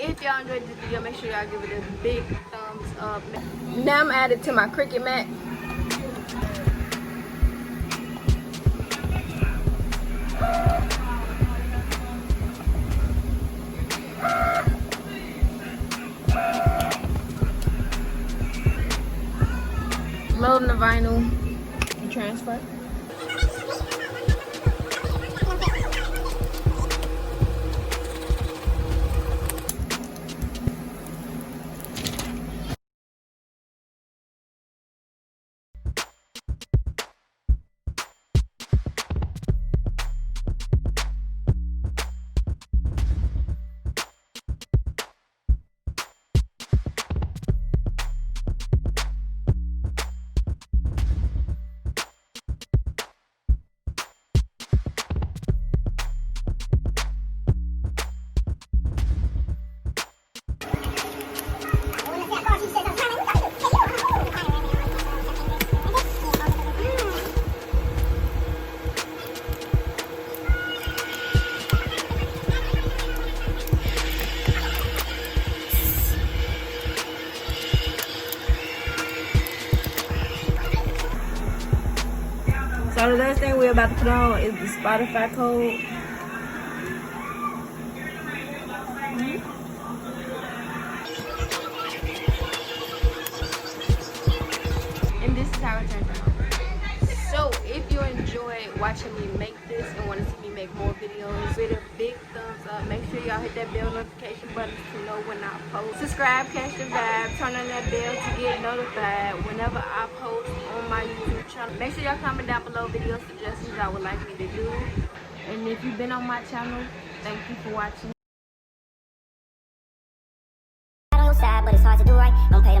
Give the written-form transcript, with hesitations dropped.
If y'all enjoyed this video, make sure y'all give it a big thumbs up. Now I'm added to my Cricut mat. Loading the vinyl and transfer. So the last thing we're about to put on is the Spotify code. And this is how it turns out. So if you enjoy watching me make this and want to see me make more videos, with a big thumbs up. Make sure y'all hit that bell notification button to know when I post. Subscribe, catch the vibe, turn on that bell to get notified whenever I post on my YouTube channel. Make sure y'all comment down below video suggestions y'all would like me to do. And if you've been on my channel, thank you for watching. But it's hard to do right. Don't pay